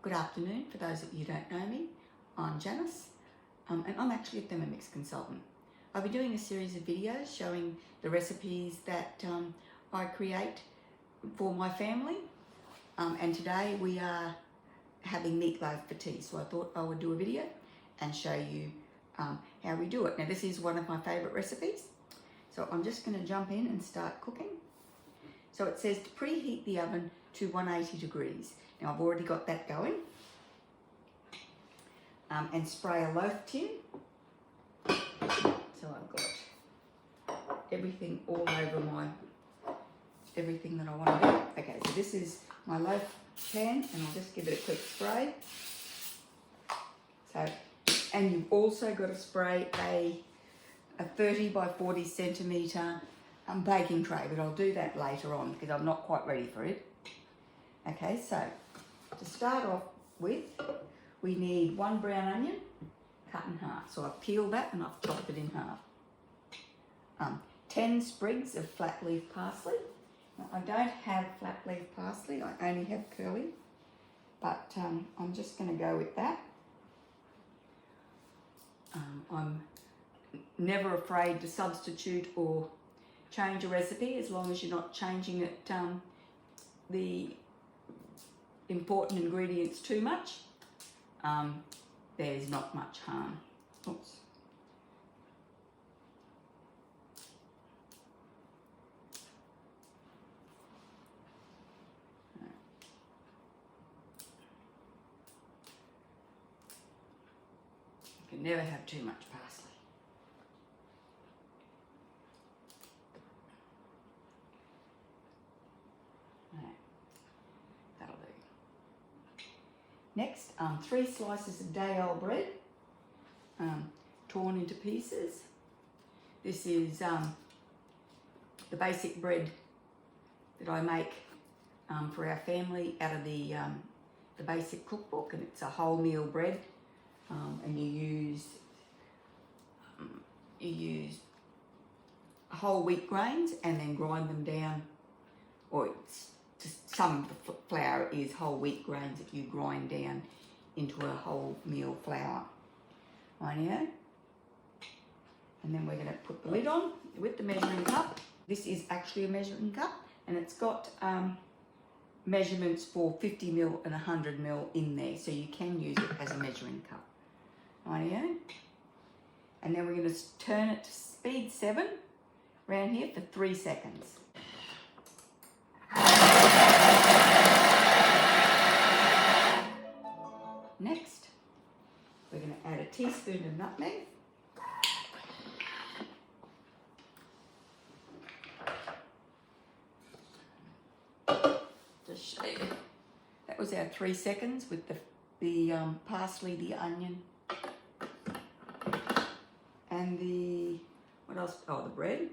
Good afternoon, for those of you who don't know me. I'm Janice, and I'm actually a Thermomix consultant. I'll be doing a series of videos showing the recipes that I create for my family, and today we are having meatloaf for tea, so I thought I would do a video and show you how we do it. Now this is one of my favourite recipes, so I'm just going to jump in and start cooking. So it says to preheat the oven to 180 degrees. Now I've already got that going. And spray a loaf tin. So I've got everything all over everything that I want to do. Okay, so this is my loaf pan, and I'll just give it a quick spray. So, and you've also got to spray a 30 by 40 centimetre baking tray, but I'll do that later on because I'm not quite ready for it. Okay, so to start off with, we need 1 brown onion cut in half. So I've peeled that and I've chopped it in half. 10 sprigs of flat leaf parsley. Now, I don't have flat leaf parsley, I only have curly, but I'm just going to go with that. I'm never afraid to substitute or change a recipe as long as you're not changing it, the important ingredients too much. There's not much harm. Oops. You can never have too much parsley. That'll do. Next, 3 slices of day-old bread, torn into pieces. This is the basic bread that I make for our family out of the basic cookbook, and it's a wholemeal bread, and you use whole wheat grains and then grind them down, or it's just some of the flour is whole wheat grains that you grind down into a wholemeal flour. Rightio. And then we're going to put the lid on with the measuring cup. This is actually a measuring cup, and it's got measurements for 50 ml and 100 ml in there, so you can use it as a measuring cup. Rightio. And then we're going to turn it to speed 7 around here for 3 seconds. Next, we're going to add a teaspoon of nutmeg. Just show you. That was our 3 seconds with the parsley, the onion, and the, what else? Oh, the bread.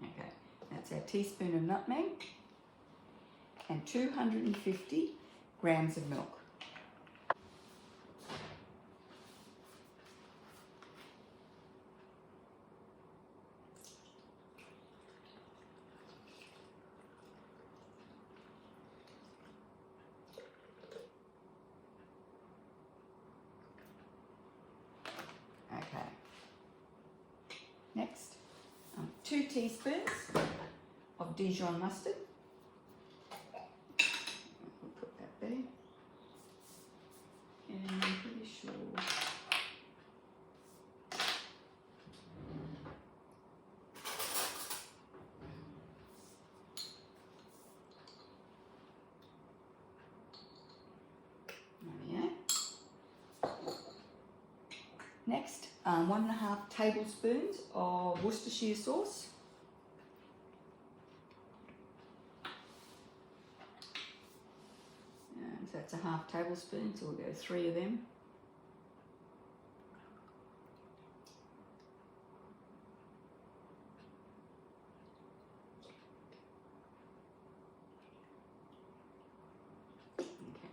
Okay, that's our teaspoon of nutmeg and 250 grams of milk. Okay. Next, 2 teaspoons of Dijon mustard. We'll put that there. And I'm pretty sure. Next, 1.5 tablespoons of Worcestershire sauce. So that's a 1/2 tablespoon, so we'll go 3 of them. Okay.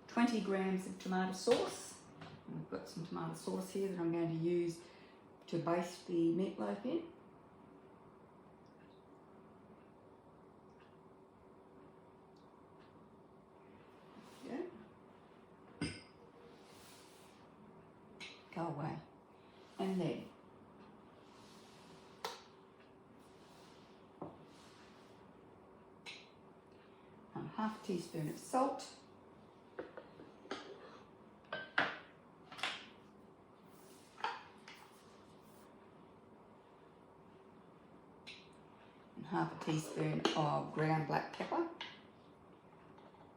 20 grams of tomato sauce. We've got some tomato sauce here that I'm going to use to baste the meatloaf in. Yeah. Go away. And then half a teaspoon of salt. And half a teaspoon of ground black pepper.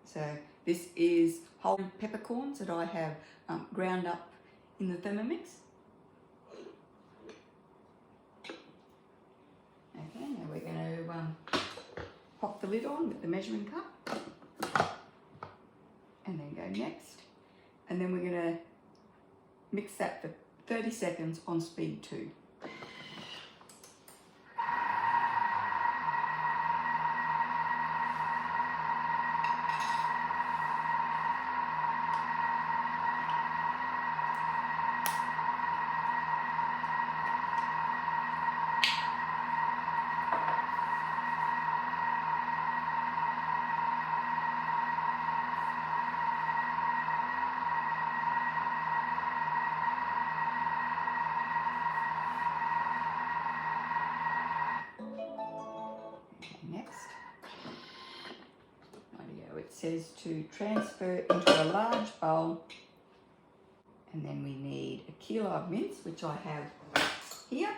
So this is whole peppercorns that I have ground up in the Thermomix. Okay, now we're going to pop the lid on with the measuring cup and then go next. And then we're going to mix that for 30 seconds on speed 2. Next, it says to transfer into a large bowl, and then we need a kilo of mince, which I have here,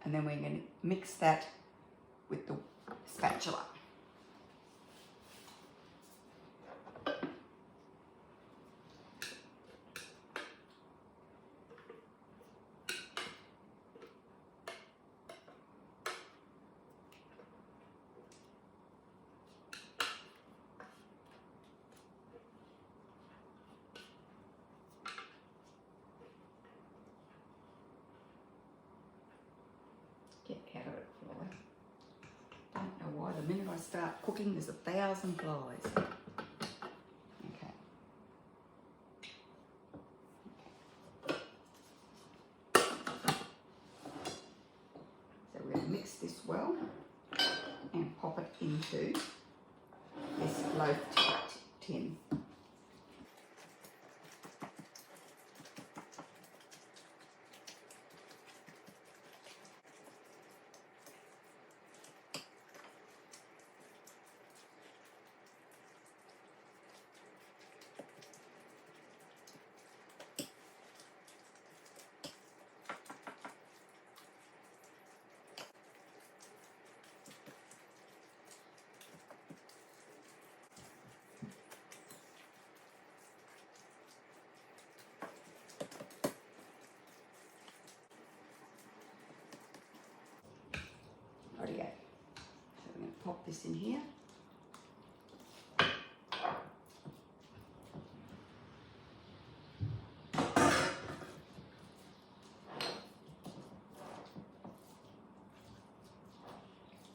and then we're going to mix that with the spatula. Get out of it, fly. Don't know why. The minute I start cooking, there's 1,000 flies. Okay. So we're going to mix this well and pop it into this loaf tin. Rightio. So we're going to pop this in here.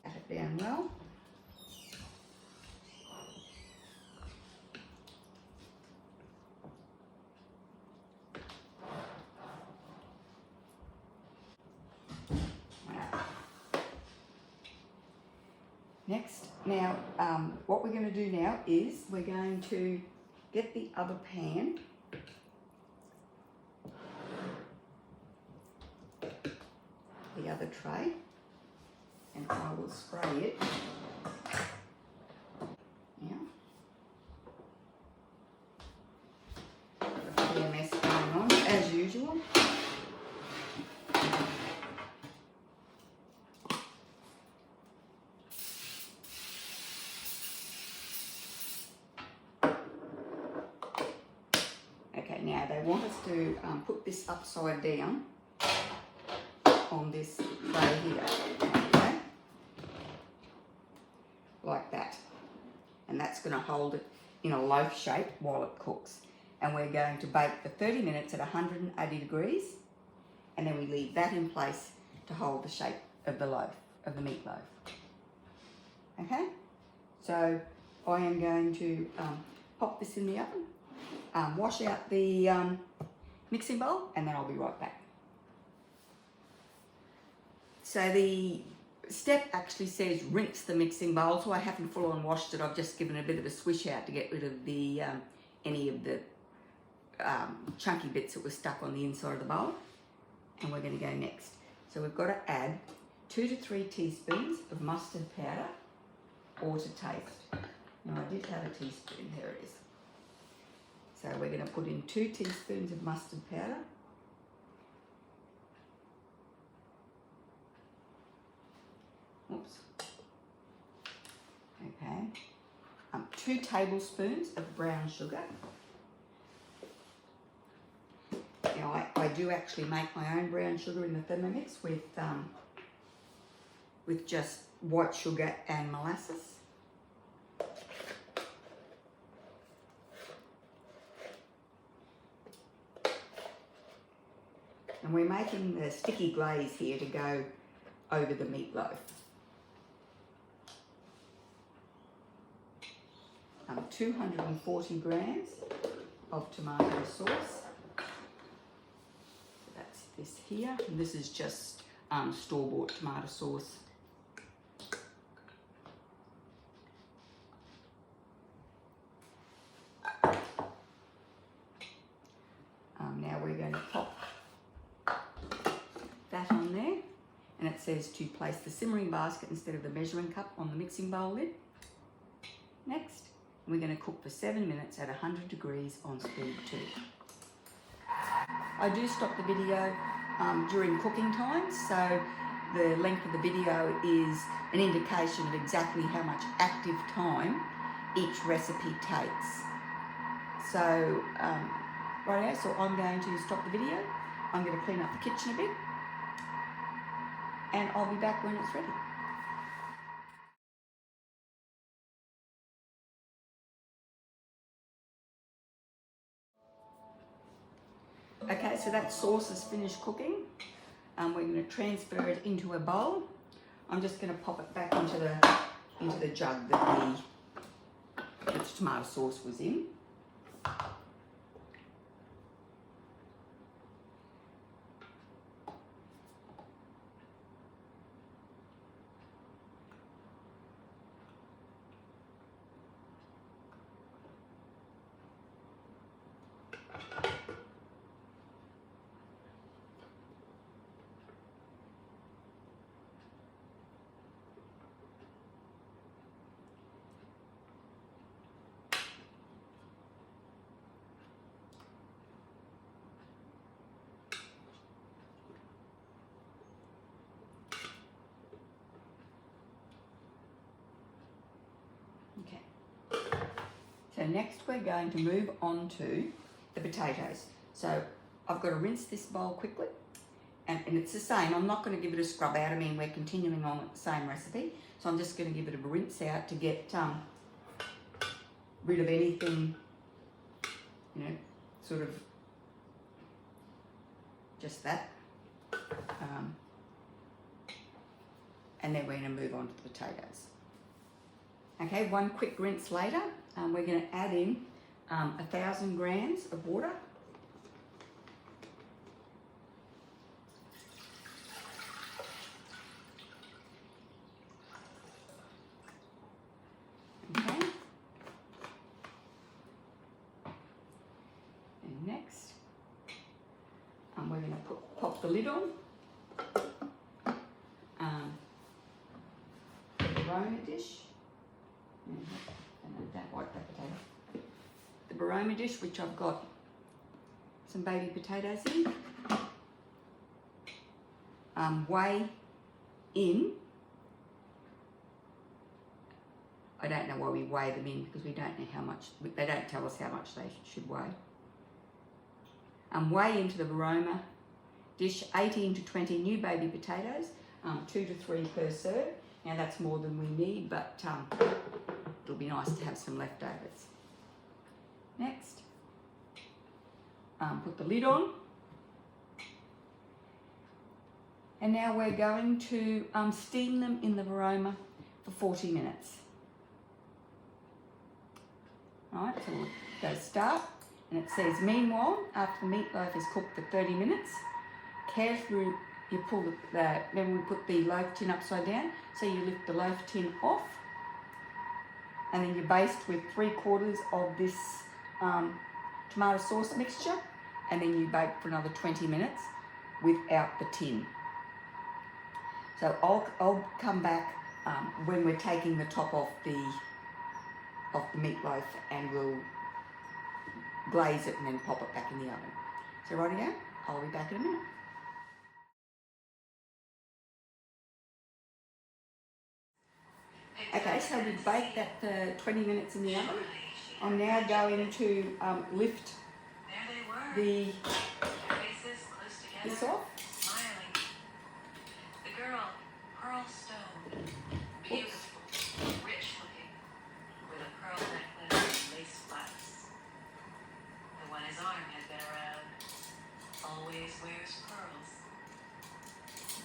Pat it down well. Next, now what we're going to do now is we're going to get the other pan, the other tray, and I will spray it. Yeah. Got a fair mess going on as usual. Okay, now they want us to put this upside down on this tray here, okay? Like that. And that's going to hold it in a loaf shape while it cooks. And we're going to bake for 30 minutes at 180 degrees, and then we leave that in place to hold the shape of the loaf, of the meatloaf. Okay? So I am going to pop this in the oven, wash out the mixing bowl, and then I'll be right back. So the step actually says rinse the mixing bowl, so I haven't full on washed it. I've just given it a bit of a swish out to get rid of the any of the chunky bits that were stuck on the inside of the bowl. And we're going to go next. So we've got to add 2 to 3 teaspoons of mustard powder, or to taste. Now I did have a teaspoon, there it is. So we're going to put in 2 teaspoons of mustard powder. Oops. Okay. 2 tablespoons of brown sugar. Now I do actually make my own brown sugar in the Thermomix with just white sugar and molasses. And we're making the sticky glaze here to go over the meatloaf. 240 grams of tomato sauce. So that's this here, and this is just store-bought tomato sauce. Now we're going to pop that on there, and it says to place the simmering basket instead of the measuring cup on the mixing bowl lid. Next, we're going to cook for 7 minutes at 100 degrees on speed 2. I do stop the video during cooking times, so the length of the video is an indication of exactly how much active time each recipe takes. So, righto, so I'm going to stop the video. I'm going to clean up the kitchen a bit, and I'll be back when it's ready. Okay, so that sauce is finished cooking. We're going to transfer it into a bowl. I'm just going to pop it back into the jug that the tomato sauce was in. Okay. So next we're going to move on to the potatoes. So I've got to rinse this bowl quickly, and it's the same. I'm not going to give it a scrub out. I mean, we're continuing on with the same recipe. So I'm just going to give it a rinse out to get rid of anything, you know, sort of just that. And then we're going to move on to the potatoes. Okay, one quick rinse later, we're going to add in 1,000 grams of water. Okay. And next, we're going to pop the lid on. The aroma dish. The aroma dish, which I've got some baby potatoes in. Weigh in. I don't know why we weigh them in, because we don't know how much, they don't tell us how much they should weigh. Weigh into the aroma dish 18 to 20 new baby potatoes, 2 to 3 per serve. Now that's more than we need, but it'll be nice to have some leftovers. Next, put the lid on. And now we're going to steam them in the aroma for 40 minutes. Right, so we'll go start. And it says, meanwhile, after the meatloaf is cooked for 30 minutes, carefully you pull then we put the loaf tin upside down, so you lift the loaf tin off, and then you baste with 3/4 of this tomato sauce mixture, and then you bake for another 20 minutes without the tin. So I'll come back when we're taking the top off the meatloaf, and we'll glaze it and then pop it back in the oven. So righty-o, I'll be back in a minute. Okay, so we've baked that for 20 minutes in the oven. I'm now going to lift this off. The girl, pearl stone, beautiful, rich looking, with a pearl necklace and lace flaps. The one his arm had been around, always wears pearls.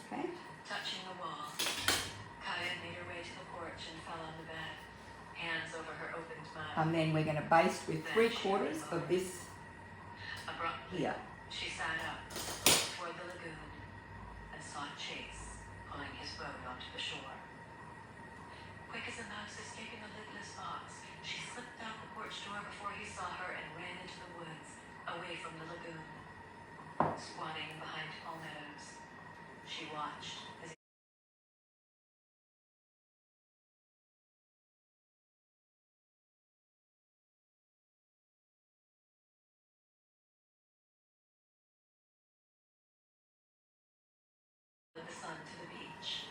Okay. Touching the wall, Kaya made her way to the porch and fell on the bed, hands over her opened mouth. And then we're going to baste with 3/4 of this Abruptly, here. she sat up toward the lagoon and saw Chase pulling his boat onto the shore. Quick as a mouse escaping a lidless fox, she slipped out the porch door before he saw her and ran into the woods, away from the lagoon. Squatting behind palmettos, she watched as the sun to the beach.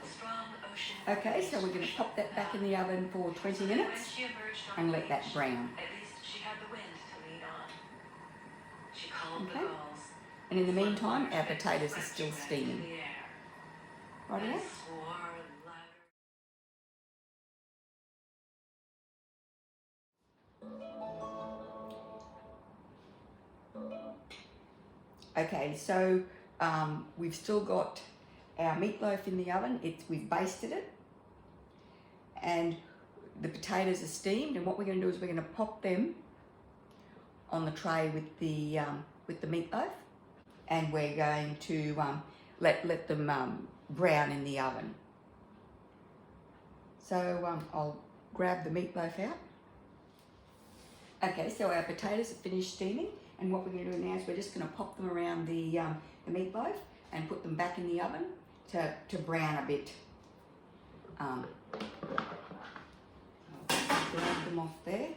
Strong ocean. Okay, so we're going to pop that back in the oven for 20 minutes and let that brown. At least she had the wind to lean on. She called the Okay. gulls. And in the meantime, our potatoes are still steaming. Righty-o. Okay, so we've still got our meatloaf in the oven. We've basted it, and the potatoes are steamed. And what we're going to do is we're going to pop them on the tray with the meatloaf, and we're going to let them brown in the oven. So I'll grab the meatloaf out. Okay, so our potatoes are finished steaming, and what we're going to do now is we're just going to pop them around the meatloaf and put them back in the oven to brown a bit. I'll grab them off there.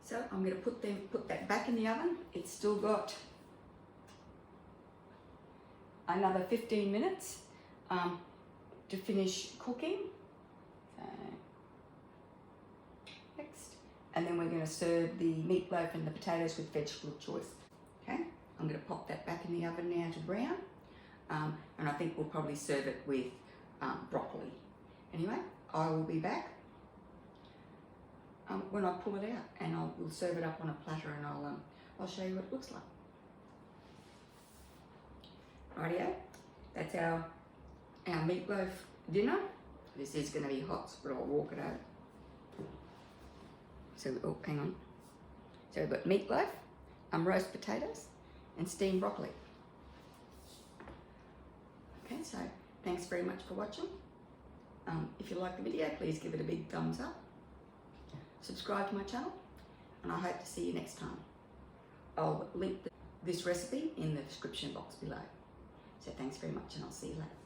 So I'm going to put that back in the oven. It's still got another 15 minutes to finish cooking. So next, and then we're going to serve the meatloaf and the potatoes with vegetable choice. Okay, I'm going to pop that back in the oven now to brown, and I think we'll probably serve it with broccoli. Anyway, I will be back when I pull it out, and we'll serve it up on a platter, and I'll show you what it looks like. Rightio, that's our meatloaf dinner. This is going to be hot, but I'll walk it over. So, oh, hang on. So we've got meatloaf, roast potatoes, and steamed broccoli. Okay, so thanks very much for watching. If you like the video, please give it a big thumbs up. Subscribe to my channel, and I hope to see you next time. I'll link this recipe in the description box below. So thanks very much, and I'll see you later.